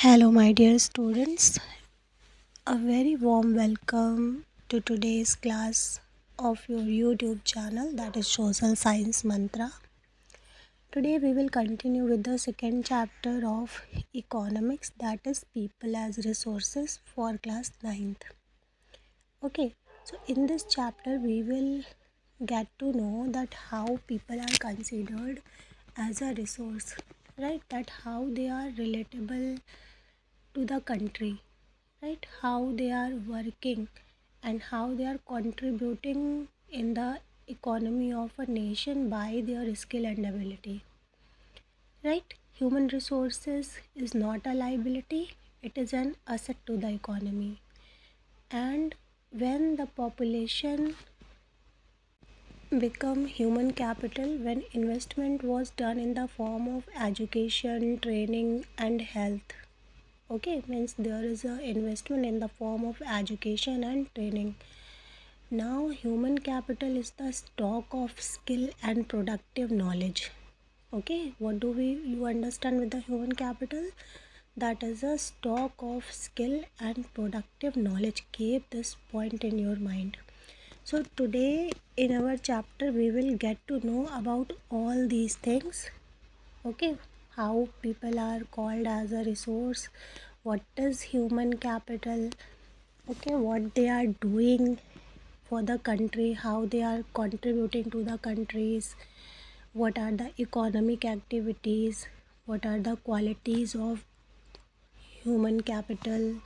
Hello, my dear students. A very warm welcome to today's class of your YouTube channel, that is Social Science Mantra. Today, we will continue with the second chapter of economics, that is People as Resources, for class 9th. Okay, so in this chapter, we will get to know that how people are considered as a resource, right? That how they are relatable to the country, right? How they are working and how they are contributing in the economy of a nation by their skill and ability, right? Human resources is not a liability, it is an asset to the economy. And when the population become human capital, when investment was done in the form of education, training and health, okay, means there is a investment in the form of education and training. Now human capital is the stock of skill and productive knowledge. Okay, what do you understand with the human capital? That is a stock of skill and productive knowledge. Keep this point in your mind. So today in our chapter we will get to know about all these things. Okay, how people are called as a resource, what is human capital, okay, what they are doing for the country, how they are contributing to the countries, what are the economic activities, what are the qualities of human capital,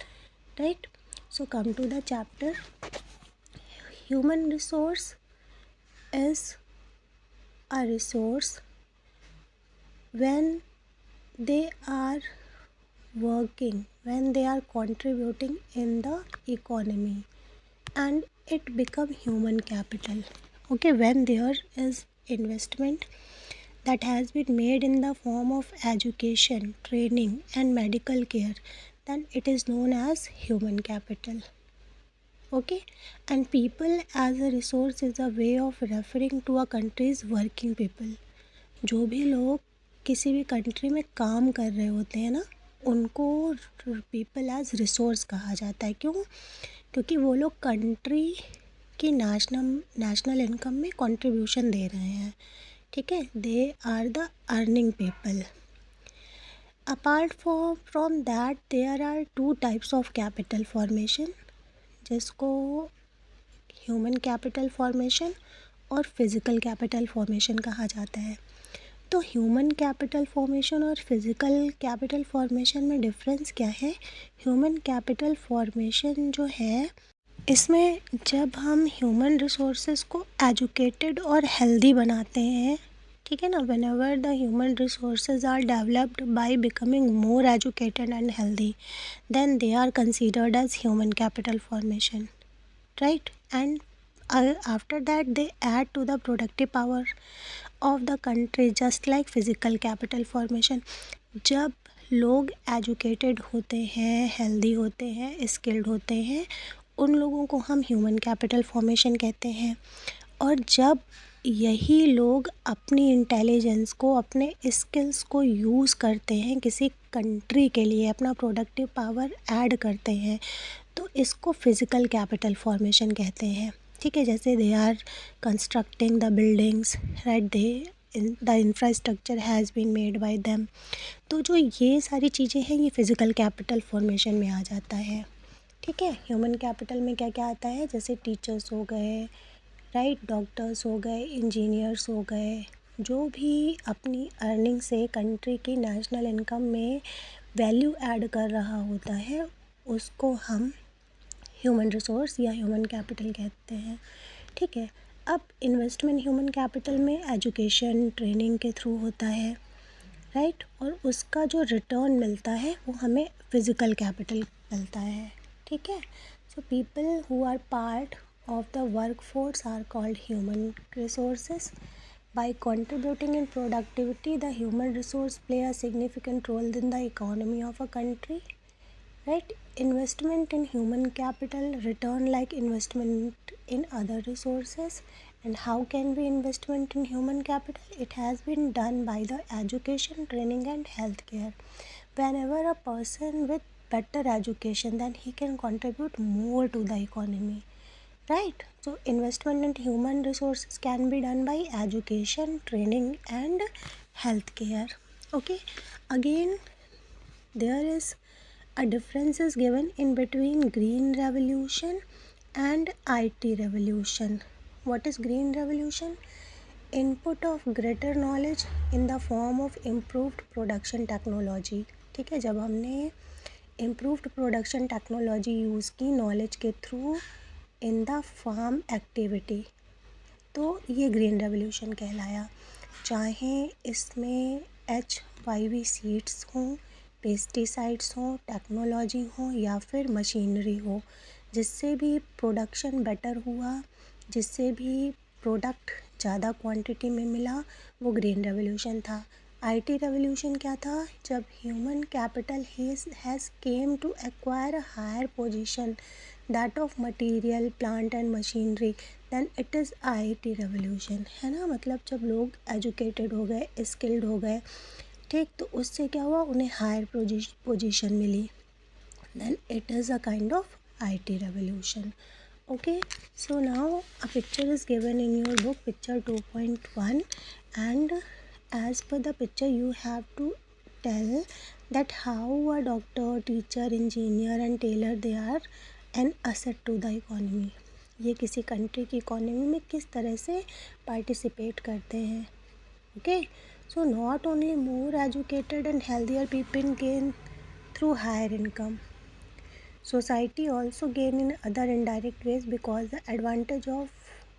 right? So come to the chapter. Human resource is a resource when they are working, when they are contributing in the economy, and it become human capital. Okay, when there is investment that has been made in the form of education, training and medical care, then it is known as human capital. Okay, and people as a resource is a way of referring to a country's working people. जो भी लोग किसी भी country में काम कर रहे होते हैं ना, उनको पीपल एज रिसोर्स कहा जाता है. क्यों? क्योंकि वो लोग कंट्री की नेशनल इनकम में कंट्रीब्यूशन दे रहे हैं. ठीक है, they are the earning people. Apart from that there are two types of capital formation, जिसको ह्यूमन कैपिटल फॉर्मेशन और फिज़िकल कैपिटल फॉर्मेशन कहा जाता है. तो ह्यूमन कैपिटल फॉर्मेशन और फिज़िकल कैपिटल फॉर्मेशन में डिफरेंस क्या है? ह्यूमन कैपिटल फॉर्मेशन जो है, इसमें जब हम ह्यूमन रिसोर्सेज को एजुकेटेड और हेल्दी बनाते हैं, ठीक है ना, whenever the human resources are developed by becoming more educated and healthy, then they are considered as human capital formation, right? And after that they add to the productive power of the country, just like physical capital formation. जब लोग educated होते हैं, healthy होते हैं, skilled होते हैं, उन लोगों को हम ह्यूमन कैपिटल फॉर्मेशन कहते हैं. और जब यही लोग अपनी इंटेलिजेंस को, अपने स्किल्स को यूज़ करते हैं किसी कंट्री के लिए, अपना प्रोडक्टिव पावर ऐड करते हैं, तो इसको फिज़िकल कैपिटल फॉर्मेशन कहते हैं. ठीक है, जैसे they are constructing the buildings, right, the infrastructure has been made by them. तो जो ये सारी चीज़ें हैं, ये फिज़िकल कैपिटल फॉर्मेशन में आ जाता है. ठीक है, ह्यूमन कैपिटल में क्या क्या आता है? जैसे टीचर्स हो गए, राइट, डॉक्टर्स हो गए, इंजीनियर्स हो गए, जो भी अपनी अर्निंग से कंट्री की नेशनल इनकम में वैल्यू ऐड कर रहा होता है, उसको हम ह्यूमन रिसोर्स या ह्यूमन कैपिटल कहते हैं. ठीक है, अब इन्वेस्टमेंट ह्यूमन कैपिटल में एजुकेशन, ट्रेनिंग के थ्रू होता है, राइट, और उसका जो रिटर्न मिलता है वो हमें फिज़िकल कैपिटल मिलता है. ठीक है, so people who are part of the workforce are called human resources. By contributing in productivity, the human resource play a significant role in the economy of a country, right? Investment in human capital return like investment in other resources. And how can we investment in human capital? It has been done by the education, training and healthcare. whenever a person with better education, then he can contribute more to the economy, right? So investment in human resources can be done by education, training and healthcare. Okay, again there is a difference is given in between green revolution and IT revolution. What is green revolution? Input of greater knowledge in the form of improved production technology. ठीक है, जब हमने improved production technology use की knowledge के through in the farm activity, तो ये green revolution कहलाया। चाहे इसमें HYV सीड्स हों, पेस्टिसाइड्स हों, टेक्नोलॉजी हो या फिर मशीनरी हो, जिससे भी प्रोडक्शन बेटर हुआ, जिससे भी प्रोडक्ट ज़्यादा क्वांटिटी में मिला, वो ग्रीन रेवोल्यूशन था। IT रेवोल्यूशन क्या था? जब human capital has came to acquire a higher position that of material, plant and machinery, then it is IT revolution, है ना। मतलब जब लोग एजुकेटेड हो गए, स्किल्ड हो गए, ठीक, तो उससे क्या हुआ, उन्हें हायर पोजीशन मिली, then it is a kind of IT revolution. Okay, so now a picture is given in your book, picture 2.1, and as per the picture you have to tell that how a doctor, teacher, engineer and tailor they are an asset to the economy. ये किसी country की economy में किस तरह से participate करते हैं। Okay, so not only more educated and healthier people gain through higher income, society also gain in other indirect ways because the advantage of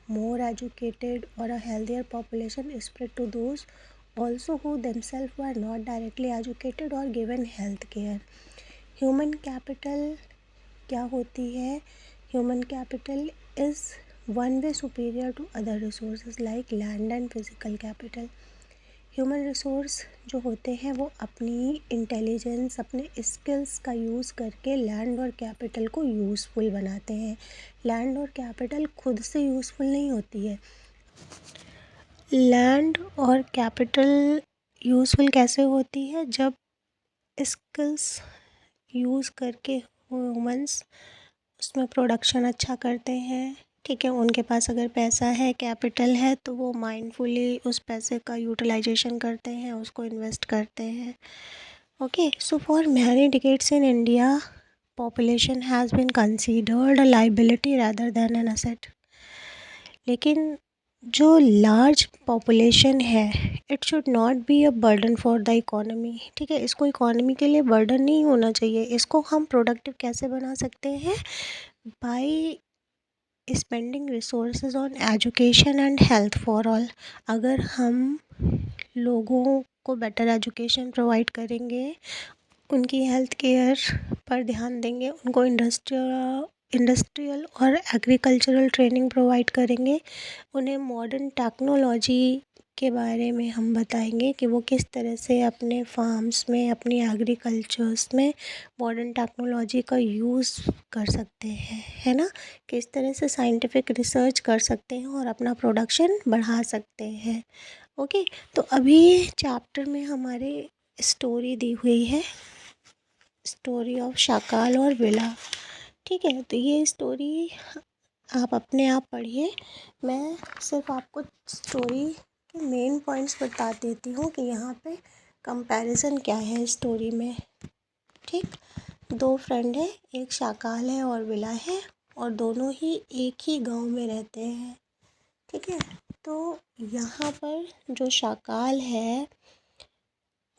more educated or a healthier population is spread to those also who themselves were not directly educated or given health care. Human capital क्या होती है? Human capital is one way superior to other resources like land and physical capital. Human resource जो होते हैं वो अपनी intelligence, अपने skills का यूज़ करके लैंड और कैपिटल को यूज़फुल बनाते हैं। लैंड और कैपिटल खुद से यूज़फुल नहीं होती है। लैंड और कैपिटल यूज़फुल कैसे होती है? जब स्किल्स यूज़ करके ह्यूमंस उसमें प्रोडक्शन अच्छा करते हैं, ठीक है। उनके पास अगर पैसा है, कैपिटल है, तो वो माइंडफुली उस पैसे का यूटिलाइजेशन करते हैं, उसको इन्वेस्ट करते हैं। Okay, so for many decades in India population has been considered a liability rather than an asset. लेकिन जो लार्ज पॉपुलेशन है, it should not be a burden for the economy, ठीक है। इसको इकोनॉमी के लिए बर्डन नहीं होना चाहिए। इसको हम प्रोडक्टिव कैसे बना सकते हैं? By spending resources on education and health for all. अगर हम लोगों को बेटर एजुकेशन प्रोवाइड करेंगे, उनकी हेल्थ केयर पर ध्यान देंगे, उनको इंडस्ट्रियल और एग्रीकल्चरल ट्रेनिंग प्रोवाइड करेंगे, उन्हें मॉडर्न टेक्नोलॉजी के बारे में हम बताएंगे कि वो किस तरह से अपने फार्म्स में, अपनी एग्रीकल्चर्स में मॉडर्न टेक्नोलॉजी का यूज़ कर सकते हैं, है ना। किस तरह से साइंटिफिक रिसर्च कर सकते हैं और अपना प्रोडक्शन बढ़ा सकते हैं। ओके, तो अभी चैप्टर में हमारे स्टोरी दी हुई है, स्टोरी ऑफ शाकाल और विला, ठीक है। तो ये स्टोरी आप अपने आप पढ़िए। मैं सिर्फ आपको स्टोरी के मेन पॉइंट्स बता देती हूँ कि यहाँ पे कंपैरिजन क्या है स्टोरी में, ठीक। दो फ्रेंड है, एक शाकाल है और विला है, और दोनों ही एक ही गांव में रहते हैं, ठीक है। तो यहाँ पर जो शाकाल है,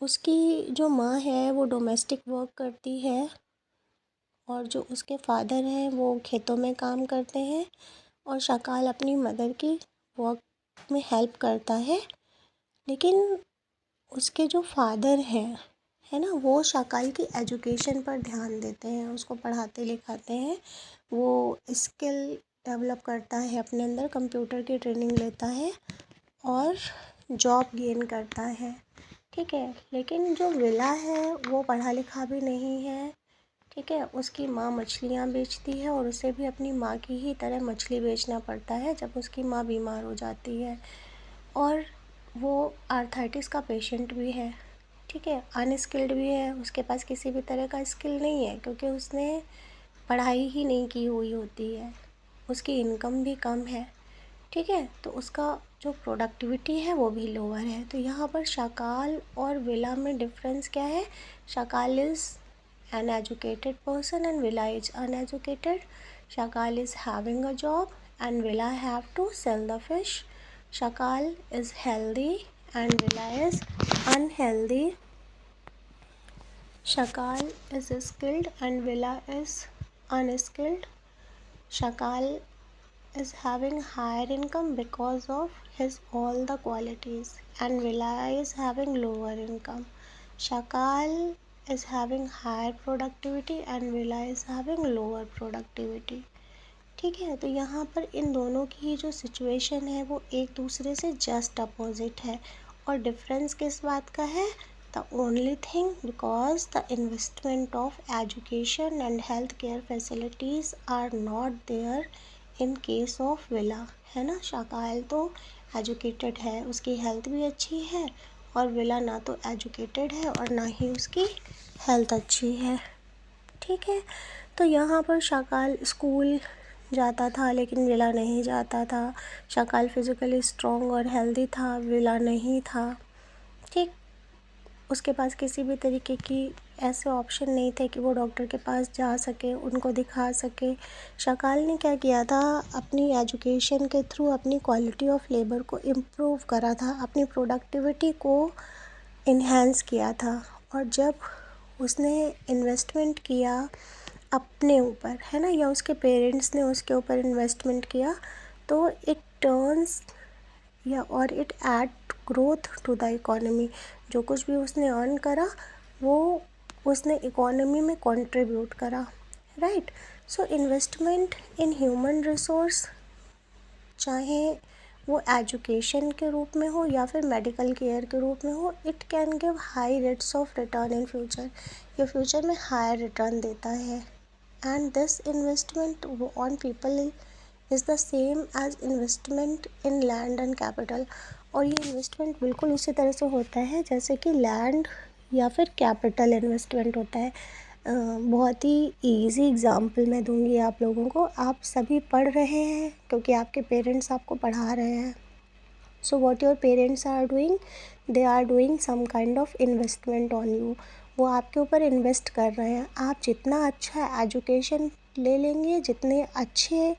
उसकी जो माँ है वो डोमेस्टिक वर्क करती है, और जो उसके फादर हैं वो खेतों में काम करते हैं, और शाकाल अपनी मदर की वर्क में हेल्प करता है। लेकिन उसके जो फादर हैं, है ना, वो शाकाल की एजुकेशन पर ध्यान देते हैं, उसको पढ़ाते लिखाते हैं, वो स्किल डेवलप करता है अपने अंदर, कंप्यूटर की ट्रेनिंग लेता है और जॉब गेन करता है, ठीक है। लेकिन जो विला है वो पढ़ा लिखा भी नहीं है, ठीक है। उसकी माँ मछलियाँ बेचती है और उसे भी अपनी माँ की ही तरह मछली बेचना पड़ता है जब उसकी माँ बीमार हो जाती है, और वो आर्थराइटिस का पेशेंट भी है, ठीक है, अनस्किल्ड भी है, उसके पास किसी भी तरह का स्किल नहीं है क्योंकि उसने पढ़ाई ही नहीं की हुई होती है, उसकी इनकम भी कम है, ठीक है, तो उसका जो प्रोडक्टिविटी है वो भी लोअर है। तो यहाँ पर शकाल और विला में डिफरेंस क्या है? शकाल is an educated person and Villa is uneducated. Shakal is having a job and Villa have to sell the fish. Shakal is healthy and Villa is unhealthy. Shakal is skilled and Villa is unskilled. Shakal is having higher income because of his all the qualities and Villa is having lower income. Shakal is having higher productivity and Villa is having lower productivity. ठीक है, तो यहाँ पर इन दोनों की जो situation है वो एक दूसरे से जस्ट अपोजिट है और डिफरेंस किस बात का है? The only thing because the investment of education and health care facilities are not there in case of विला, है ना। शाकाल तो एजुकेटेड है, उसकी हेल्थ भी अच्छी है, और विला ना तो एजुकेटेड है और ना ही उसकी हेल्थ अच्छी है, ठीक है। तो यहाँ पर शाकाल स्कूल जाता था लेकिन विला नहीं जाता था। शाकाल फिज़िकली स्ट्रॉन्ग और हेल्दी था, विला नहीं था, ठीक। उसके पास किसी भी तरीके की ऐसे ऑप्शन नहीं थे कि वो डॉक्टर के पास जा सके, उनको दिखा सके। शकाल ने क्या किया था? अपनी एजुकेशन के थ्रू अपनी क्वालिटी ऑफ लेबर को इम्प्रूव करा था, अपनी प्रोडक्टिविटी को इन्हेंस किया था। और जब उसने इन्वेस्टमेंट किया अपने ऊपर, है ना, या उसके पेरेंट्स ने उसके ऊपर इन्वेस्टमेंट किया, तो इट टर्न्स या और it add growth to the economy. जो कुछ भी उसने अर्न करा वो उसने इकोनॉमी में कंट्रीब्यूट करा, right. So investment in human resource, चाहे वो एजुकेशन के रूप में हो या फिर मेडिकल केयर के रूप में हो, it can give high rates of return in future. ये फ्यूचर में हायर रिटर्न देता है। And this investment on people is the same as investment in land and capital. और ये इन्वेस्टमेंट बिल्कुल उसी तरह से होता है जैसे कि लैंड या फिर कैपिटल इन्वेस्टमेंट होता है। बहुत ही इजी एग्जांपल मैं दूंगी आप लोगों को। आप सभी पढ़ रहे हैं क्योंकि आपके पेरेंट्स आपको पढ़ा रहे हैं। So what your parents are doing, they are doing some kind of investment on you. वो आपके ऊपर इन्वेस्ट कर रहे हैं। आप जितना अच्छा एजुकेशन ले लेंगे, जितने अच्छे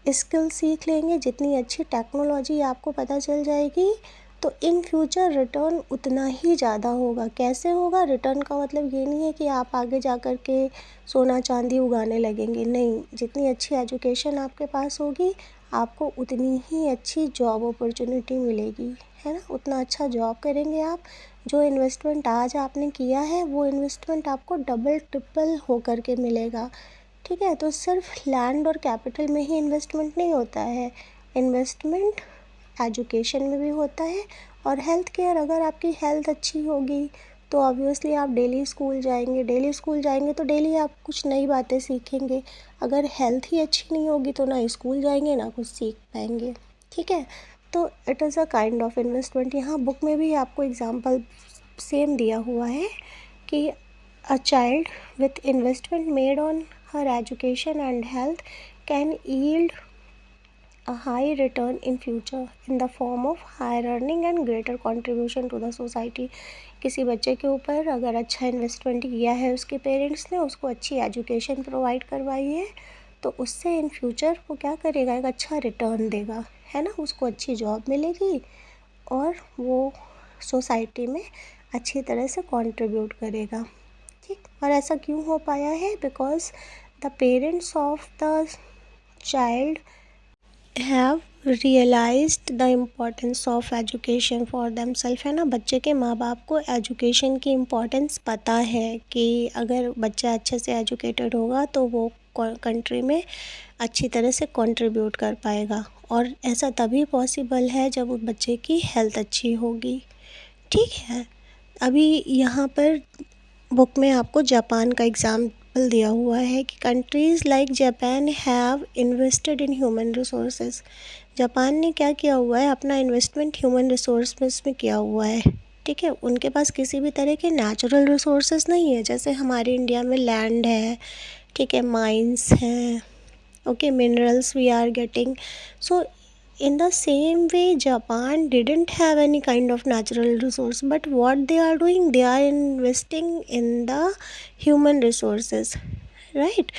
स्किल सीख लेंगे, जितनी अच्छी टेक्नोलॉजी आपको पता चल जाएगी, तो इन फ्यूचर रिटर्न उतना ही ज़्यादा होगा। कैसे होगा? रिटर्न का मतलब ये नहीं है कि आप आगे जा कर के सोना चांदी उगाने लगेंगे, नहीं। जितनी अच्छी एजुकेशन आपके पास होगी, आपको उतनी ही अच्छी जॉब अपॉर्चुनिटी मिलेगी, है ना। उतना अच्छा जॉब करेंगे आप। जो इन्वेस्टमेंट आज आपने किया है वो इन्वेस्टमेंट आपको डबल ट्रिपल होकर के मिलेगा, ठीक है। तो सिर्फ लैंड और कैपिटल में ही इन्वेस्टमेंट नहीं होता है, इन्वेस्टमेंट एजुकेशन में भी होता है। और हेल्थ केयर, अगर आपकी हेल्थ अच्छी होगी तो ऑब्वियसली आप डेली स्कूल जाएंगे, डेली स्कूल जाएंगे तो डेली आप कुछ नई बातें सीखेंगे। अगर हेल्थ ही अच्छी नहीं होगी तो ना स्कूल जाएंगे ना कुछ सीख पाएंगे, ठीक है। तो it is a kind of investment. यहाँ बुक में भी आपको एग्जांपल सेम दिया हुआ है कि a child with investment made on her education and health can yield a high return in future in the form of higher earning and greater contribution to the society। किसी बच्चे के ऊपर अगर अच्छा इन्वेस्टमेंट किया है उसके पेरेंट्स ने, उसको अच्छी एजुकेशन प्रोवाइड करवाई है, तो उससे इन फ्यूचर वो क्या करेगा? एक अच्छा रिटर्न देगा, है ना। उसको अच्छी जॉब मिलेगी और वो सोसाइटी में अच्छी तरह से कंट्रीब्यूट करेगा, ठीक। और ऐसा क्यों हो पाया है? Because the parents of the child have realised the importance of education for themself, है ना। बच्चे के माँ बाप को एजुकेशन की इम्पोर्टेंस पता है कि अगर बच्चा अच्छे से एजुकेटेड होगा तो वो कंट्री में अच्छी तरह से कंट्रीब्यूट कर पाएगा। और ऐसा तभी पॉसिबल है जब उस बच्चे की हेल्थ अच्छी होगी, ठीक है। अभी यहाँ पर बुक में आपको जापान का एग्जाम्पल दिया हुआ है कि countries like Japan have invested in human resources. Japan ने क्या किया हुआ है? अपना इन्वेस्टमेंट ह्यूमन रिसोर्सेज में किया हुआ है, ठीक है, उनके पास किसी भी तरह के नेचुरल रिसोर्सेज नहीं है, जैसे हमारे इंडिया में लैंड है, ठीक है, माइंस हैं, okay, minerals we are getting. So in the same way Japan didn't have any kind of natural resource, but what they are doing, they are investing in the human resources, right?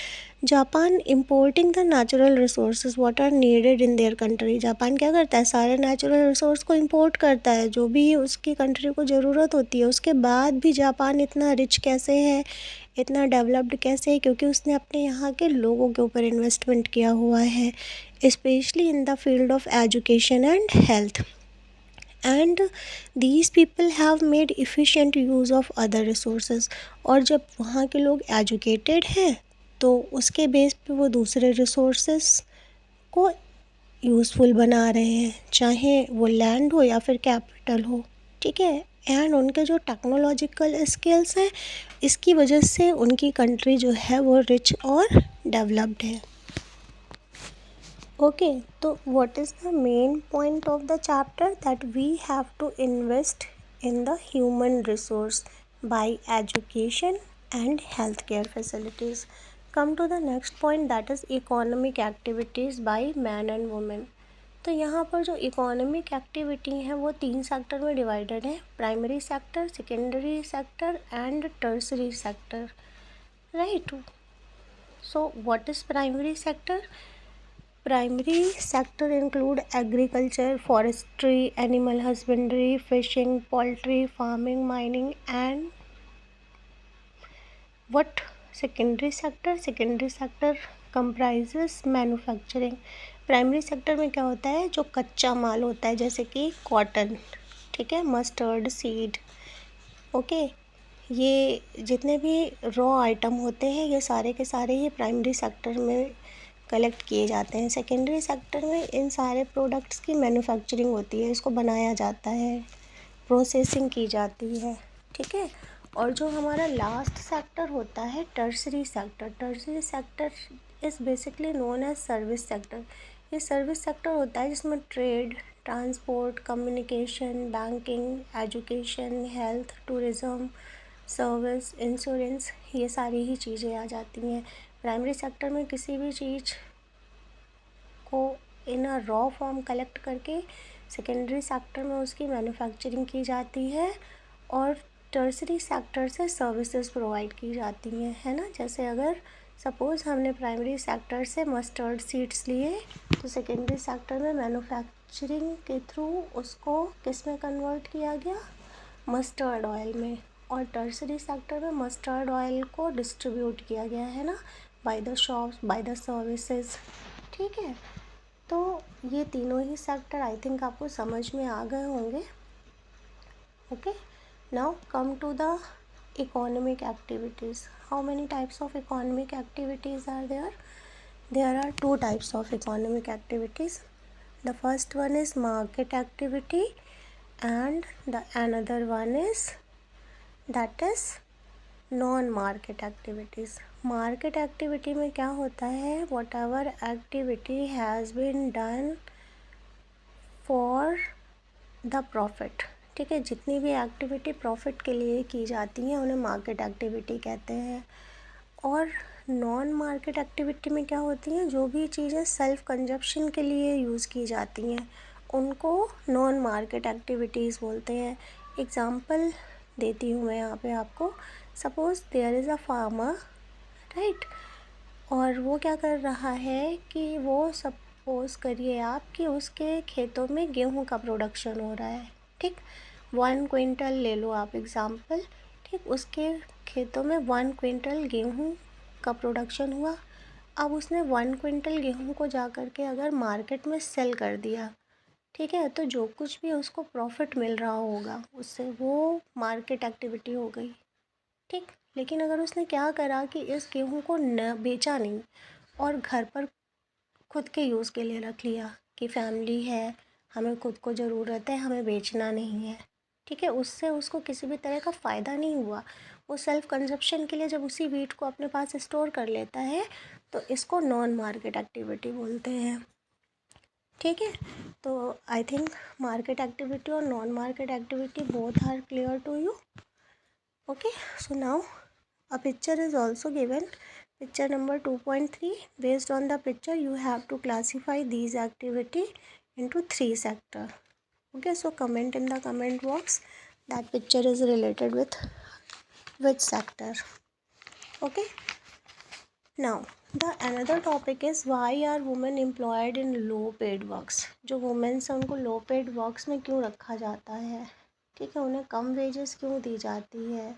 Japan importing the natural resources what are needed in their country. Japan क्या करता है, सारे natural resource को import करता है जो भी उसकी कंट्री को ज़रूरत होती है। उसके बाद भी जापान इतना रिच कैसे है, इतना डेवलप्ड कैसे है, क्योंकि उसने अपने यहाँ के लोगों के ऊपर इन्वेस्टमेंट किया हुआ है, specially in the field of education and health. And these people have made efficient use of other resources. और जब वहाँ के लोग एजुकेटेड हैं तो उसके बेस पे वो दूसरे रिसोर्सेज को यूज़फुल बना रहे हैं, चाहे वो लैंड हो या फिर कैपिटल हो, ठीक है। एंड उनके जो टेक्नोलॉजिकल स्किल्स हैं, इसकी वजह से उनकी कंट्री जो है वो रिच और डेवलप्ड है। ओके, तो what is the main point of the chapter, that we have to invest in the human resource by education and health care facilities. Come to the next point, that is economic activities by man and women. तो यहाँ पर जो economic activity हैं वो 3 sector में divided है, primary sector, secondary sector and tertiary sector, right. So what is primary sector? Primary sector include agriculture, forestry, animal husbandry, fishing, poultry, farming, mining and what? Secondary sector? Secondary sector comprises manufacturing. Primary sector में क्या होता है, जो कच्चा माल होता है जैसे कि कॉटन, ठीक है, मस्टर्ड सीड, ओके, ये जितने भी रॉ आइटम होते हैं ये सारे के सारे ही प्राइमरी सेक्टर में कलेक्ट किए जाते हैं। सेकेंडरी सेक्टर में इन सारे प्रोडक्ट्स की मैन्युफैक्चरिंग होती है, इसको बनाया जाता है, प्रोसेसिंग की जाती है, ठीक है। और जो हमारा लास्ट सेक्टर होता है tertiary sector, tertiary sector is basically known as service sector. ये सर्विस सेक्टर होता है जिसमें trade, transport, communication, banking, education, health, tourism, service, insurance, ये सारी ही चीज़ें आ जाती हैं। प्राइमरी सेक्टर में किसी भी चीज़ को इन अ रॉ फॉर्म कलेक्ट करके सेकेंडरी सेक्टर में उसकी मैन्युफैक्चरिंग की जाती है और टर्सरी सेक्टर से सर्विसेज प्रोवाइड की जाती हैं, है ना। जैसे अगर सपोज़ हमने प्राइमरी सेक्टर से मस्टर्ड सीड्स लिए तो सेकेंडरी सेक्टर में मैन्युफैक्चरिंग के थ्रू उसको किस में कन्वर्ट किया गया, मस्टर्ड ऑयल में, और टर्सरी सेक्टर में मस्टर्ड ऑयल को डिस्ट्रीब्यूट किया गया, है ना, by the shops, by the services, ठीक है। तो ये तीनों ही सेक्टर आई थिंक आपको समझ में आ गए होंगे। Okay, now come to the economic activities. How many types of economic activities are there? There are 2 types of economic activities. The first one is market activity and the another one is that is non market activities. Market activity में क्या होता है, whatever activity has been done for the profit, ठीक है, जितनी भी activity profit के लिए की जाती हैं उन्हें मार्केट एक्टिविटी कहते हैं। और नॉन मार्केट एक्टिविटी में क्या होती हैं, जो भी चीज़ें सेल्फ कंजप्शन के लिए यूज़ की जाती हैं उनको नॉन मार्केट एक्टिविटीज़ बोलते हैं। एग्ज़ाम्पल देती हूँ मैं यहाँ पे आपको। Suppose there is a farmer, right, और वो क्या कर रहा है कि वो सपोज़ करिए आप कि उसके खेतों में गेहूं का प्रोडक्शन हो रहा है, ठीक, 1 क्विंटल ले लो आप एग्ज़ाम्पल, ठीक, उसके खेतों में 1 क्विंटल गेहूं का प्रोडक्शन हुआ। अब उसने 1 क्विंटल गेहूं को जा कर के अगर मार्केट में सेल कर दिया, ठीक है, तो जो कुछ भी उसको प्रॉफिट मिल रहा होगा उससे वो मार्केट एक्टिविटी हो गई, ठीक। लेकिन अगर उसने क्या करा कि इस गेहूं को न बेचा नहीं और घर पर खुद के यूज़ के लिए रख लिया कि फैमिली है, हमें खुद को ज़रूरत है, हमें बेचना नहीं है, ठीक है, उससे उसको किसी भी तरह का फ़ायदा नहीं हुआ। वो सेल्फ कंजप्शन के लिए जब उसी वीट को अपने पास स्टोर कर लेता है तो इसको नॉन मार्केट एक्टिविटी बोलते हैं। ठीक है, तो आई थिंक मार्केट एक्टिविटी और non market activity both are clear to you. Okay, so now a picture is also given. Picture number 2.3. Based on the picture, you have to classify these activity into 3 sector. Okay, so comment in the comment box that picture is related with which sector. Okay. Now the another topic is why are women employed in low paid works. जो women हैं उनको low paid works में क्यों रखा जाता है. ठीक है, उन्हें कम wages क्यों दी जाती है.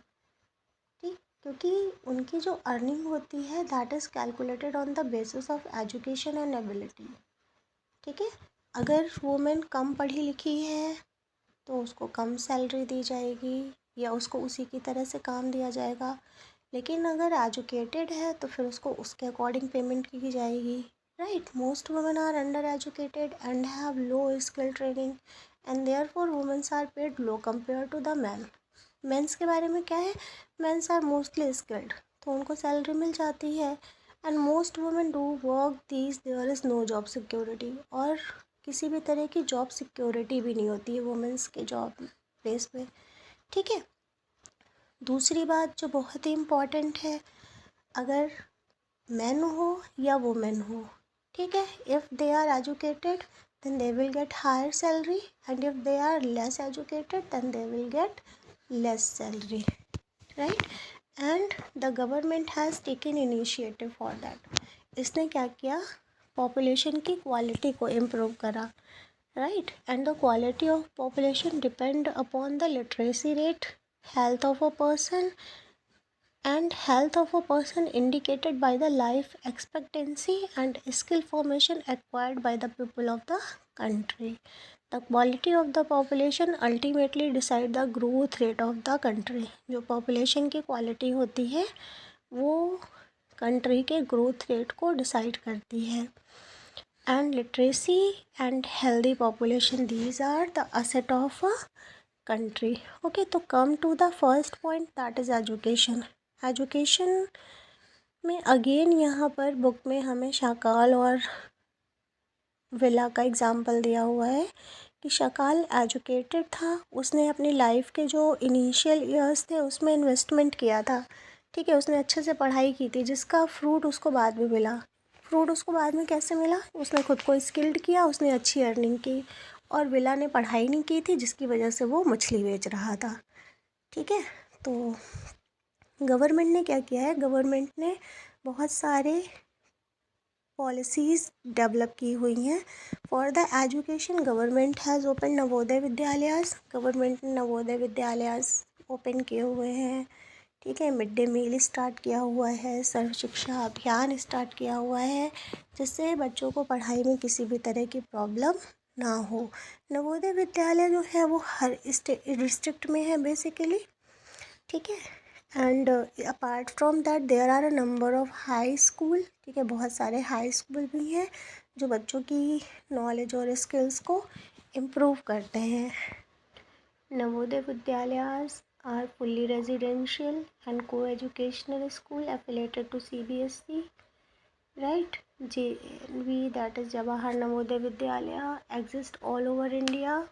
ठीक, क्योंकि उनकी जो अर्निंग होती है that is calculated on the basis of education and ability. ठीक है, अगर वुमेन कम पढ़ी लिखी है तो उसको कम सैलरी दी जाएगी या उसको उसी की तरह से काम दिया जाएगा. लेकिन अगर एजुकेटेड है तो फिर उसको उसके अकॉर्डिंग पेमेंट की जाएगी. Right, most women are under educated and have low skill training and therefore womens are paid low compare to the man. Mens के बारे में क्या है, मेंस आर मोस्टली स्किल्ड तो उनको सैलरी मिल जाती है. And most women do work these there is no job security. और किसी भी तरह की जॉब सिक्योरिटी भी नहीं होती है वुमेन्स के जॉब प्लेस पे. ठीक है, दूसरी बात जो बहुत ही इम्पॉर्टेंट है, अगर मैन हो या वुमेन हो, ठीक है, if they are educated then they will get higher salary and if they are less educated then they will get less salary. Right, and the government has taken initiative for that. इसने क्या किया, population की quality को improve करा. Right, and the quality of population depend upon the literacy rate, health of a person and health of a person indicated by the life expectancy and skill formation acquired by the people of the country. The quality of the population ultimately decide the growth rate of the country. जो population की quality होती है वो country के growth rate को decide करती है. And literacy and healthy population, these are the asset of a country. Okay, तो come to the first point, that is education. Education में अगेन यहाँ पर बुक में हमें शकाल और विला का एग्ज़ाम्पल दिया हुआ है कि शकाल एजुकेटेड था, उसने अपनी लाइफ के जो इनिशियल ईयर्स थे उसमें इन्वेस्टमेंट किया था. ठीक है, उसने अच्छे से पढ़ाई की थी जिसका फ्रूट उसको बाद में मिला. फ्रूट उसको बाद में कैसे मिला, उसने खुद को स्किल्ड किया, उसने अच्छी अर्निंग की. और विला ने पढ़ाई नहीं की थी जिसकी वजह से वो मछली बेच रहा था. ठीक है, तो गवर्नमेंट ने क्या किया है, गवर्नमेंट ने बहुत सारे पॉलिसीज़ डेवलप की हुई हैं for the education. Government has open Navodaya Vidyalayas. Government ने नवोदय विद्यालयास ओपन किए हुए हैं. ठीक है, मिड डे मील स्टार्ट किया हुआ है, सर्व शिक्षा अभियान स्टार्ट किया हुआ है जिससे बच्चों को पढ़ाई में किसी भी तरह की प्रॉब्लम ना हो. नवोदय विद्यालय जो है वो हर डिस्ट्रिक्ट में है बेसिकली. ठीक है, and apart from that there are a number of high school. ठीक है, बहुत सारे हाई स्कूल भी हैं जो बच्चों की नॉलेज और स्किल्स को इम्प्रूव करते हैं. Navodaya Vidyalayas are fully residential and coeducational school affiliated to CBSE. Right, JNV, that is Jawahar Navodaya Vidyalaya, exist all over India.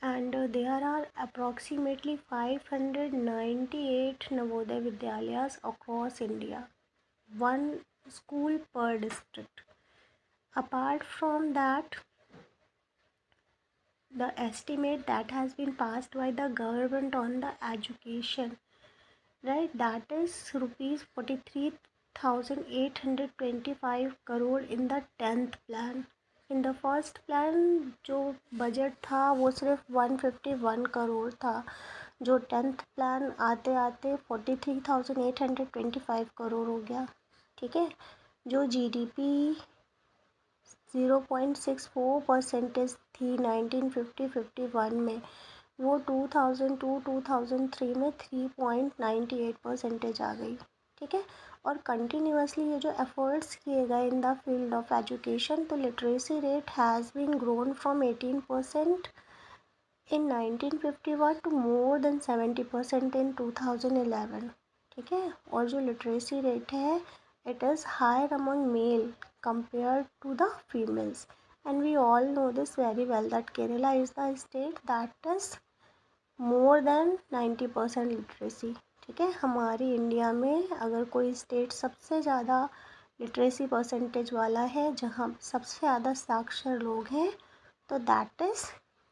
And there are approximately 598 Navodaya Vidyalayas across India, one school per district. Apart from that, the estimate that has been passed by the government on the education, right, that is rupees 43,825 crore in the 10th plan. In the first plan जो budget था वो सिर्फ 151 करोड़ था, जो 10th plan आते आते 43,825 करोड़ हो गया. ठीक है, जो GDP 0.64% थी 1950-51 में, वो 2002-2003 में 3.98% आ गई. ठीक है, और कंटिन्यूसली ये जो एफर्ट्स किए गए in the field of education, तो literacy rate has been grown from 18% in 1951 to more than 70% in 2011. ठीक है, और जो लिटरेसी रेट है it is higher among male compare to the females and we all know this very well that Kerala is the state that is more than 90% literacy. ठीक है, हमारी India में अगर कोई स्टेट सबसे ज़्यादा लिटरेसी परसेंटेज वाला है, जहाँ सबसे ज़्यादा साक्षर लोग हैं, तो that is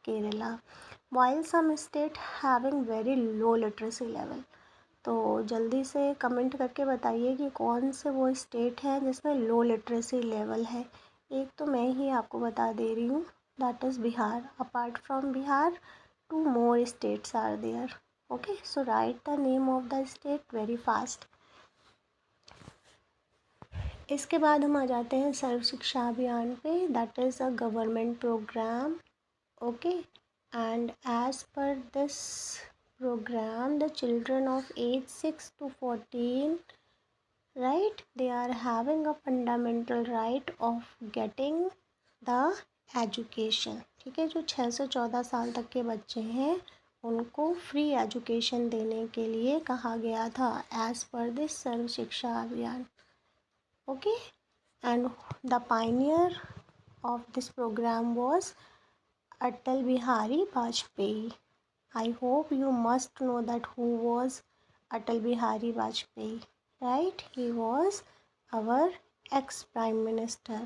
Kerala. While some state having very low literacy level. तो जल्दी से कमेंट करके बताइए कि कौन से वो स्टेट हैं जिसमें लो लिटरेसी लेवल है। एक तो मैं ही आपको बता दे रही हूँ, that is Bihar. Apart from Bihar 2 more states are there. Okay, so write the name of the state very fast. इसके बाद हम आ जाते हैं सर्व शिक्षा अभियान पे। That is a government program. Okay, and as per this program, the children of age 6 to 14, right, they are having a fundamental right of getting the education। ठीक है, जो 6 से 14 साल तक के बच्चे हैं उनको फ्री एजुकेशन देने के लिए कहा गया था as per this Sarva Shiksha Abhiyan. Okay, and the pioneer of this program was Atal Bihari Vajpayee. I hope you must know that who was Atal Bihari Vajpayee, right? He was our ex-prime minister.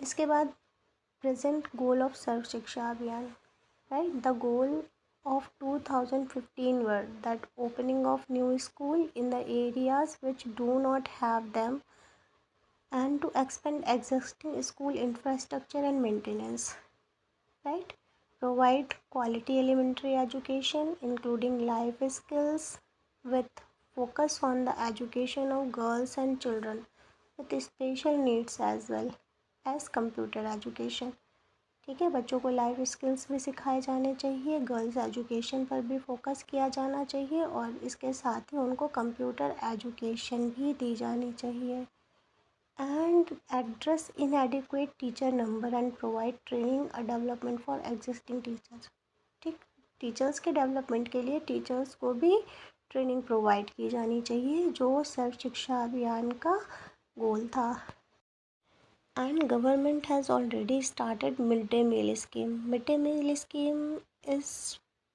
इसके बाद present goal of सर्व शिक्षा अभियान, right? The goal of 2015 were that opening of new school in the areas which do not have them and to expand existing school infrastructure and maintenance, right? Provide quality elementary education including life skills with focus on the education of girls and children with special needs as well as computer education। ठीक है, बच्चों को life skills भी सिखाए जाने चाहिए, girls education पर भी फोकस किया जाना चाहिए और इसके साथ ही उनको कंप्यूटर एजुकेशन भी दी जानी चाहिए। and address inadequate teacher number and provide training or development for existing teachers। ठीक, टीचर्स के डेवलपमेंट के लिए टीचर्स को भी ट्रेनिंग प्रोवाइड की जानी चाहिए, जो सर्व शिक्षा अभियान का गोल था। And government has already started mid day meal scheme. Mid day meal scheme is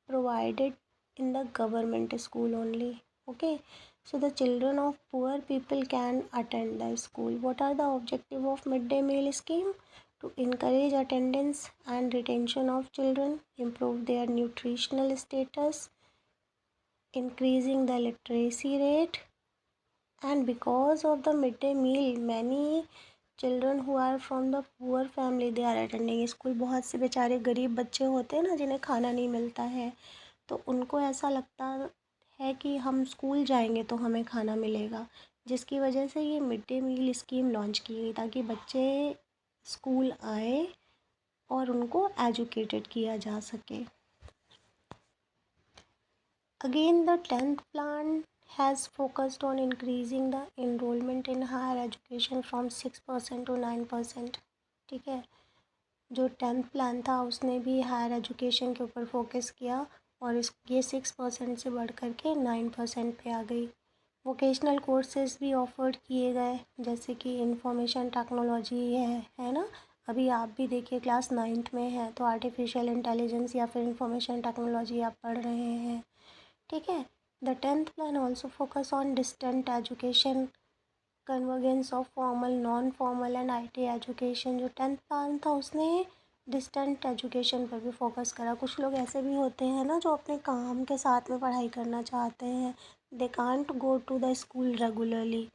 provided in the government school only। Okay, so the children of poor people can attend the school। What are the objective of midday meal scheme? To encourage attendance and retention of children, improve their nutritional status, increasing the literacy rate, and because of the midday meal many children who are from the poor family they are attending school। बहुत से बेचारे गरीब बच्चे होते हैं ना जिन्हें खाना नहीं मिलता है, तो उनको ऐसा लगता है कि हम स्कूल जाएंगे तो हमें खाना मिलेगा, जिसकी वजह से ये mid day meal scheme launch की गई ताकि बच्चे स्कूल आए और उनको एजुकेटेड किया जा सके। Again the 10th plan has focused on increasing the enrollment in higher education from 6% to 9%। ठीक है, जो 10th प्लान था उसने भी हायर एजुकेशन के ऊपर फोकस किया और ये 6% से बढ़ कर के 9% पे आ गई। वोकेशनल कोर्सेज भी ऑफर्ड किए गए, जैसे कि इंफॉर्मेशन टेक्नोलॉजी है ना। अभी आप भी देखिए क्लास 9th में है तो आर्टिफिशियल इंटेलिजेंस या फिर इंफॉर्मेशन टेक्नोलॉजी आप पढ़ रहे हैं। ठीक है, the 10th plan also focus on distant education, convergence of formal, non formal and IT education. जो 10th प्लान था उसने डिस्टेंट एजुकेशन पर भी फोकस करा। कुछ लोग ऐसे भी होते हैं ना जो अपने काम के साथ में पढ़ाई करना चाहते हैं, they can't go to the school regularly,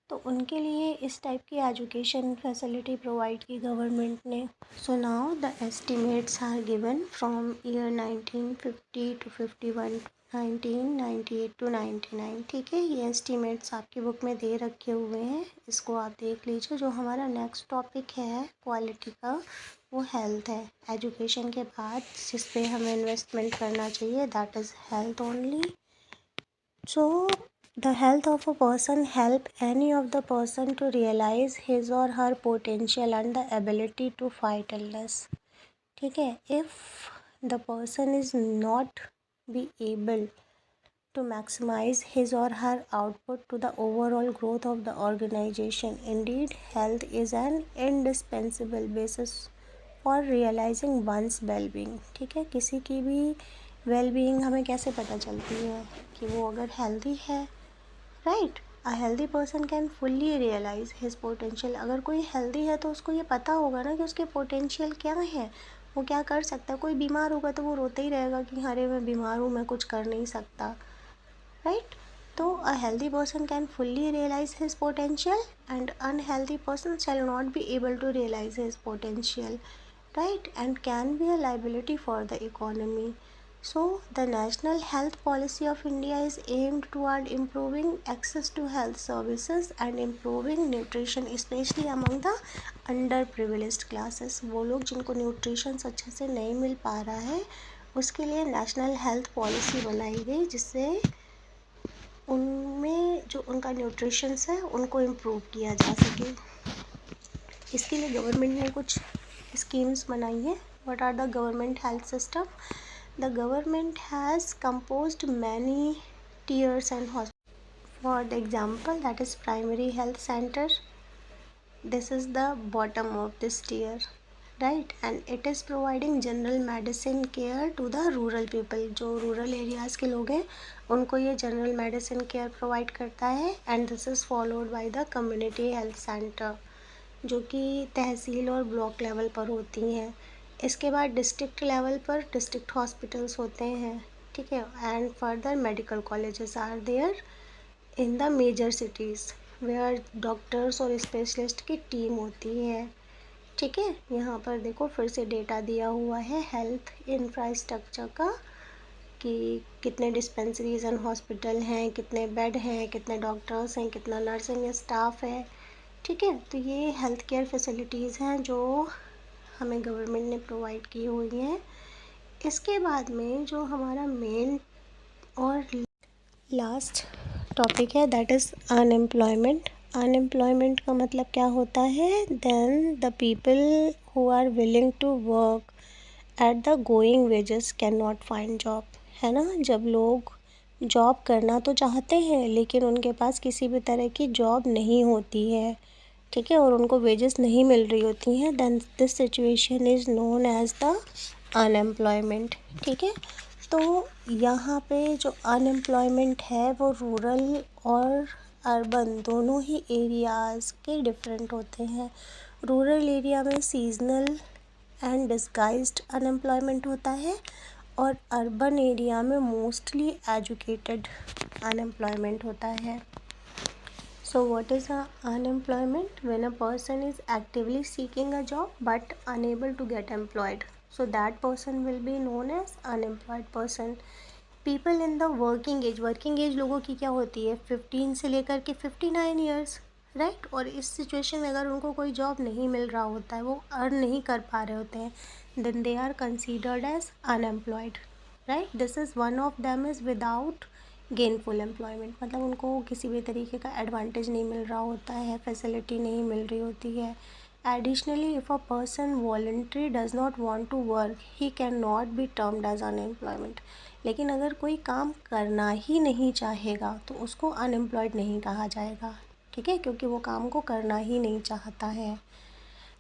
तो उनके लिए इस टाइप की एजुकेशन फैसिलिटी प्रोवाइड की गवर्नमेंट ने। So now the estimates are given from year 1950 to 51, 1998 to 99। ठीक है, ये एस्टिमेट्स आपकी बुक में दे रखे हुए हैं, इसको आप देख लीजिए। जो हमारा नेक्स्ट टॉपिक है क्वालिटी का, वो हेल्थ है। एजुकेशन के बाद जिस पे हमें इन्वेस्टमेंट करना चाहिए that is health only. So the health of a person help any of the person to realise his or her potential and the ability to fight illness. ठीक है, if the person is not be able to maximize his or her output to the overall growth of the organization. Indeed, health is an indispensable basis for realizing one's well-being. ठीक है, किसी की भी well-being हमें कैसे पता चलती है कि वो अगर healthy है, right? A healthy person can fully realize his potential. अगर कोई healthy है तो उसको ये पता होगा ना कि उसके potential क्या है, वो क्या कर सकता है. कोई बीमार होगा तो वो रोते ही रहेगा कि अरे मैं बीमार हूँ, मैं कुछ कर नहीं सकता, राइट? तो a healthy person can fully realise his potential and unhealthy person shall not be able to realise his potential, right, and can be a liability for the economy. So the national health policy of India is aimed toward improving access to health services and improving nutrition, especially among the underprivileged classes. वो लोग जिनको nutrition अच्छे से नहीं मिल पा रहा है, उसके लिए नेशनल हेल्थ पॉलिसी बनाई गई जिससे उनमें जो उनका न्यूट्रिशंस है उनको इम्प्रूव किया जा सके. इसके लिए गवर्नमेंट ने कुछ schemes बनाई है. What are the government health system? The government has composed many tiers and hospitals. For the example, that is primary health center. This is the bottom of this tier, right? And it is providing general medicine care to the rural people. जो rural areas के लोग हैं उनको ये general medicine care provide करता है. And this is followed by the community health center, जो कि तहसील और ब्लॉक लेवल पर होती हैं. इसके बाद डिस्ट्रिक्ट लेवल पर डिस्ट्रिक्ट हॉस्पिटल्स होते हैं, ठीक है. And further medical colleges are there in the major cities where doctors और स्पेशलिस्ट की टीम होती है, ठीक है. यहाँ पर देखो फिर से डेटा दिया हुआ है हेल्थ इंफ्रास्ट्रक्चर का कि कितने डिस्पेंसरीज एंड हॉस्पिटल हैं, कितने बेड हैं, कितने डॉक्टर्स हैं, कितना नर्सिंग स्टाफ है, ठीक है. तो ये हेल्थ केयर फैसिलिटीज़ हैं जो हमें गवर्नमेंट ने प्रोवाइड की हुई हैं. इसके बाद में जो हमारा मेन और लास्ट टॉपिक है दैट इज़ अनएम्प्लॉयमेंट. अनएम्प्लॉयमेंट का मतलब क्या होता है? Then the people who are willing to work at the going wages can not find job, है ना. जब लोग जॉब करना तो चाहते हैं लेकिन उनके पास किसी भी तरह की जॉब नहीं होती है, ठीक है, और उनको वेजेस नहीं मिल रही होती हैं, then this situation is known as the unemployment, ठीक है. तो यहाँ पे जो अनएम्प्लॉयमेंट है वो रूरल और अर्बन दोनों ही एरियाज़ के डिफरेंट होते हैं. रूरल एरिया में सीजनल एंड डिस्गाइज्ड अनएम्प्लॉयमेंट होता है और अर्बन एरिया में मोस्टली एजुकेटेड अनएम्प्लॉयमेंट होता है. So what is unemployment? When a person is actively seeking a job but unable to get employed. So that person will be known as unemployed person. People in the working age लोगों की क्या होती है 15 से लेकर के 59 years, right. और इस सिचुएशन में अगर उनको कोई जॉब नहीं मिल रहा होता है, वो अर्न नहीं कर पा रहे होते हैं, then they are considered as unemployed, right. This is one of them is without gainful employment. मतलब उनको किसी भी तरीके का एडवांटेज नहीं मिल रहा होता है, फैसिलिटी नहीं मिल रही होती है. Additionally if a person voluntary does not want to work he can not be termed as unemployment. लेकिन अगर कोई काम करना ही नहीं चाहेगा तो उसको अनएम्प्लॉयड नहीं कहा जाएगा, ठीक है, क्योंकि वो काम को करना ही नहीं चाहता है.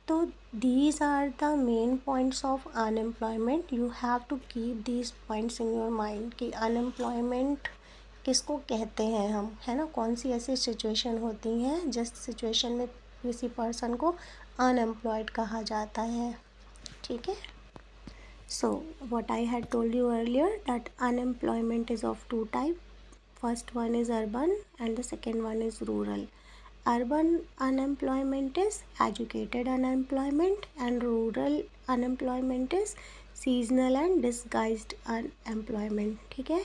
तो these are the main points of unemployment. You have to keep these points in your mind कि unemployment किसको कहते हैं हम, है ना. कौन सी ऐसी सिचुएशन होती हैं जिस सिचुएशन में किसी पर्सन को अनएम्प्लॉयड कहा जाता है, ठीक है. So what I had told you earlier that unemployment is of two type. First one is urban and the second one is rural. Urban unemployment is educated unemployment and rural unemployment is seasonal and disguised unemployment, ठीक है.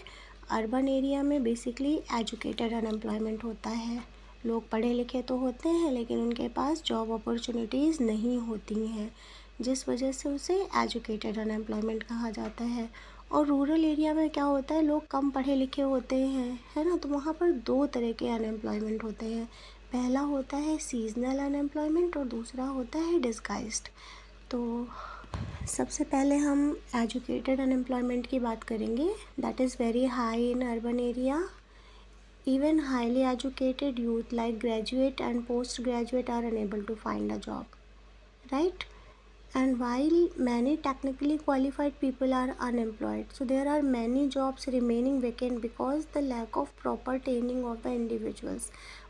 Urban area में basically educated unemployment होता है. लोग पढ़े लिखे तो होते हैं लेकिन उनके पास जॉब अपॉर्चुनिटीज़ नहीं होती हैं, जिस वजह से उसे एजुकेटेड अनएम्प्लॉयमेंट कहा जाता है. और रूरल एरिया में क्या होता है, लोग कम पढ़े लिखे होते हैं, है ना. तो वहाँ पर दो तरह के अनएम्प्लॉयमेंट होते हैं. पहला होता है सीजनल अनएम्प्लॉयमेंट और दूसरा होता है डिस्गाइज्ड. तो सबसे पहले हम एजुकेटेड अनएम्प्लॉयमेंट की बात करेंगे. That is very high in urban area. Even highly educated youth like graduate and postgraduate are unable to find a job, right? And while many technically qualified people are unemployed, so there are many jobs remaining vacant because the lack of proper training of the individuals.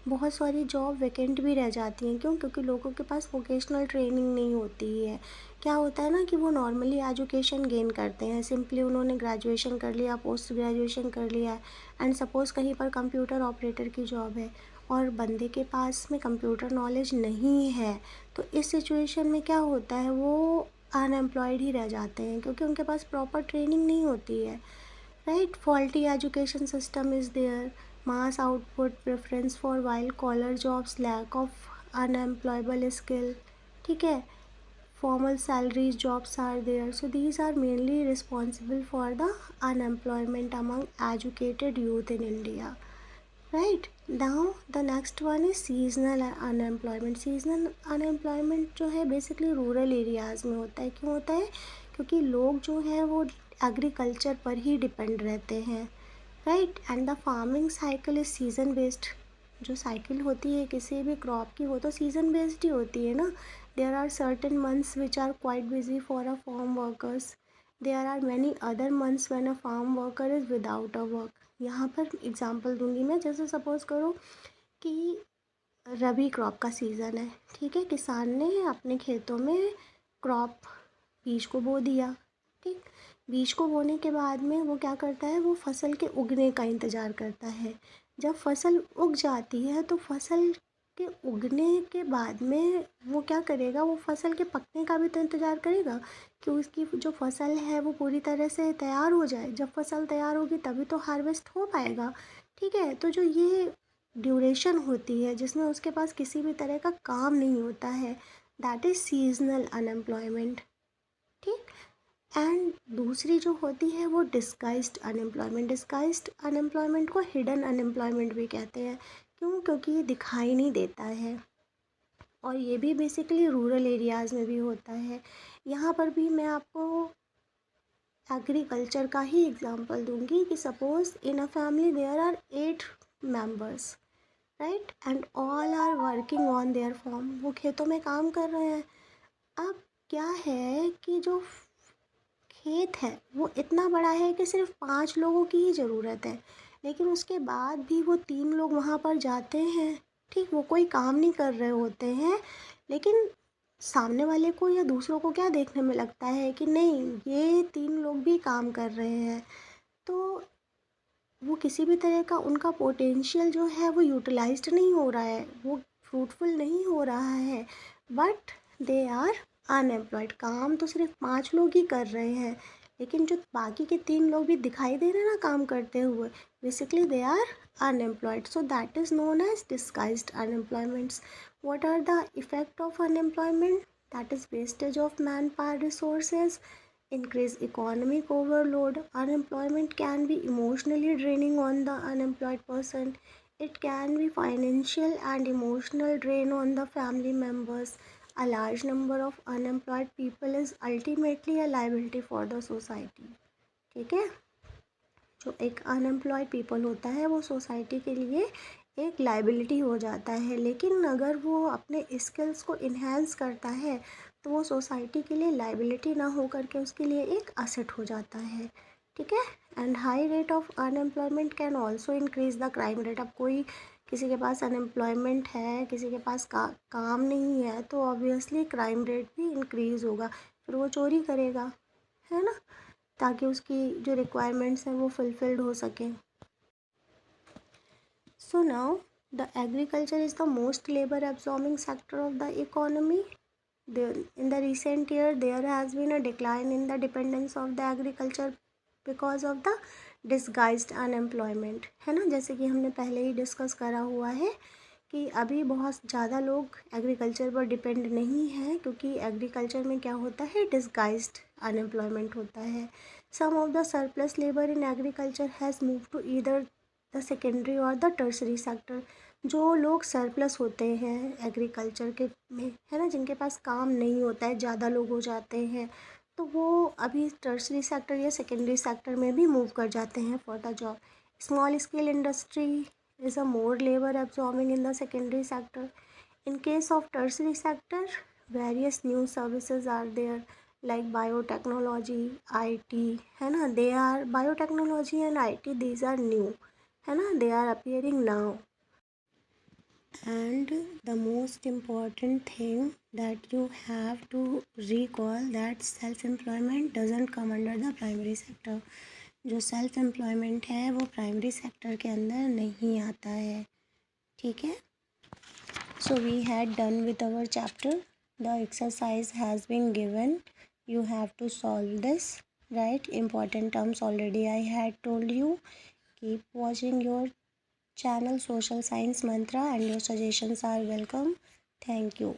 बहुत सारी job vacant भी रह जाती हैं. क्यों? क्योंकि लोगों के पास वोकेशनल ट्रेनिंग नहीं होती है. क्या होता है ना कि वो नॉर्मली एजुकेशन गेन करते हैं, सिंपली उन्होंने ग्रेजुएशन कर लिया, पोस्ट ग्रेजुएशन कर लिया, एंड सपोज़ कहीं पर कंप्यूटर ऑपरेटर की जॉब है और बंदे के पास में कंप्यूटर नॉलेज नहीं है, तो इस सिचुएशन में क्या होता है, वो अनएम्प्लॉयड ही रह जाते हैं क्योंकि उनके पास प्रॉपर ट्रेनिंग नहीं होती है, right. Faulty education system is there, mass output preference for white collar jobs, lack of unemployable skill, ठीक है. Formal salaries jobs are there, so these are mainly responsible for the unemployment among educated youth in India, right. Now the next one is seasonal unemployment. Seasonal unemployment जो है basically rural areas में होता है. क्यों होता है? क्योंकि लोग जो है वो एग्रीकल्चर पर ही डिपेंड रहते हैं, right. And the farming cycle is season based. जो साइकिल होती है किसी भी क्रॉप की वो तो सीज़न बेस्ड ही होती है ना. There are certain months which are quite busy for a farm workers. There are many other months when a farm worker is without a work. यहाँ पर एग्जांपल दूंगी मैं. जैसे सपोज़ करो कि रबी क्रॉप का सीज़न है, ठीक है. किसान ने अपने खेतों में क्रॉप बीज को बो दिया, ठीक. बीज को बोने के बाद में वो क्या करता है, वो फसल के उगने का इंतज़ार करता है. जब फसल उग जाती है तो फसल के उगने के बाद में वो क्या करेगा, वो फसल के पकने का भी तो इंतज़ार करेगा कि उसकी जो फसल है वो पूरी तरह से तैयार हो जाए. जब फसल तैयार होगी तभी तो हार्वेस्ट हो पाएगा, ठीक है. तो जो ये ड्यूरेशन होती है जिसमें उसके पास किसी भी तरह का काम नहीं होता है, दैट इज़ सीजनल अनएम्प्लॉयमेंट, ठीक. एंड दूसरी जो होती है वो डिस्गाइज्ड अनएम्प्लॉयमेंट. डिस्गाइज्ड अनएम्प्लॉयमेंट को हिडन अनएम्प्लॉयमेंट भी कहते हैं. क्यों? क्योंकि ये दिखाई नहीं देता है और ये भी बेसिकली रूरल एरियाज़ में भी होता है. यहाँ पर भी मैं आपको एग्रीकल्चर का ही एग्जांपल दूंगी कि suppose in a family there are 8 members, right, and all are working on their farm. वो खेतों में काम कर रहे हैं. अब क्या है कि जो खेत है वो इतना बड़ा है कि सिर्फ 5 लोगों की ही ज़रूरत है, लेकिन उसके बाद भी वो 3 लोग वहाँ पर जाते हैं, ठीक. वो कोई काम नहीं कर रहे होते हैं, लेकिन सामने वाले को या दूसरों को क्या देखने में लगता है कि नहीं, ये 3 लोग भी काम कर रहे हैं, तो वो किसी भी तरह का उनका पोटेंशियल जो है वो यूटिलाइज्ड नहीं हो रहा है, वो फ्रूटफुल नहीं हो रहा है, बट दे आर अनएम्प्लॉयड. काम तो सिर्फ 5 लोग ही कर रहे हैं, लेकिन जो बाकी के 3 लोग भी दिखाई दे रहे हैं ना काम करते हुए, basically they are unemployed. So that is known as disguised unemployments. What are the effect of unemployment? That is wastage of manpower resources, increase economic overload. Unemployment can be emotionally draining on the unemployed person. It can be financial and emotional drain on the family members. A large number of unemployed people is ultimately a liability for the society. ठीक है. जो एक unemployed people होता है वो society के लिए एक लाइबिलिटी हो जाता है, लेकिन अगर वो अपने स्किल्स को इन्हेंस करता है तो वो सोसाइटी के लिए लाइबिलिटी ना हो करके उसके लिए एक असेट हो जाता है, ठीक है. And high rate of unemployment can also increase the crime rate. अब कोई किसी के पास अनएम्प्लॉयमेंट है, किसी के पास काम नहीं है, तो ऑब्वियसली क्राइम रेट भी इंक्रीज़ होगा, फिर वो चोरी करेगा, है ना, ताकि उसकी जो रिक्वायरमेंट्स हैं वो फुलफिल्ड हो सकें. सो now the agriculture is the most labour absorbing sector of the economy. In the recent year there has been a decline in the dependence of the agriculture because of the disguised unemployment, है ना. जैसे कि हमने पहले ही discuss करा हुआ है कि अभी बहुत ज़्यादा लोग एग्रीकल्चर पर डिपेंड नहीं है, क्योंकि एग्रीकल्चर में क्या होता है, डिस्गाइज्ड अनएम्प्लॉयमेंट होता है. Some of the surplus labour in agriculture has move to either the secondary or the tertiary sector. जो लोग सरप्लस होते हैं एग्रीकल्चर के में, है ना, जिनके पास काम नहीं होता है, ज़्यादा लोग हो जाते हैं, तो वो अभी टर्शरी सेक्टर या सेकेंडरी सेक्टर में भी मूव कर जाते हैं for the job. Small scale industry is a more labour absorbing in the secondary sector. In case of tertiary sector, various new services are there like biotechnology, IT, है ना, they are biotechnology and IT, these are new, है ना, they are appearing now. And the most important thing that you have to recall that self-employment doesn't come under the primary sector. जो self employment है वो primary sector के अंदर नहीं आता है, ठीक है। So we had done with our chapter. The exercise has been given. You have to solve this, right? Important terms already I had told you. Keep watching your channel Social Science Mantra and your suggestions are welcome. Thank you.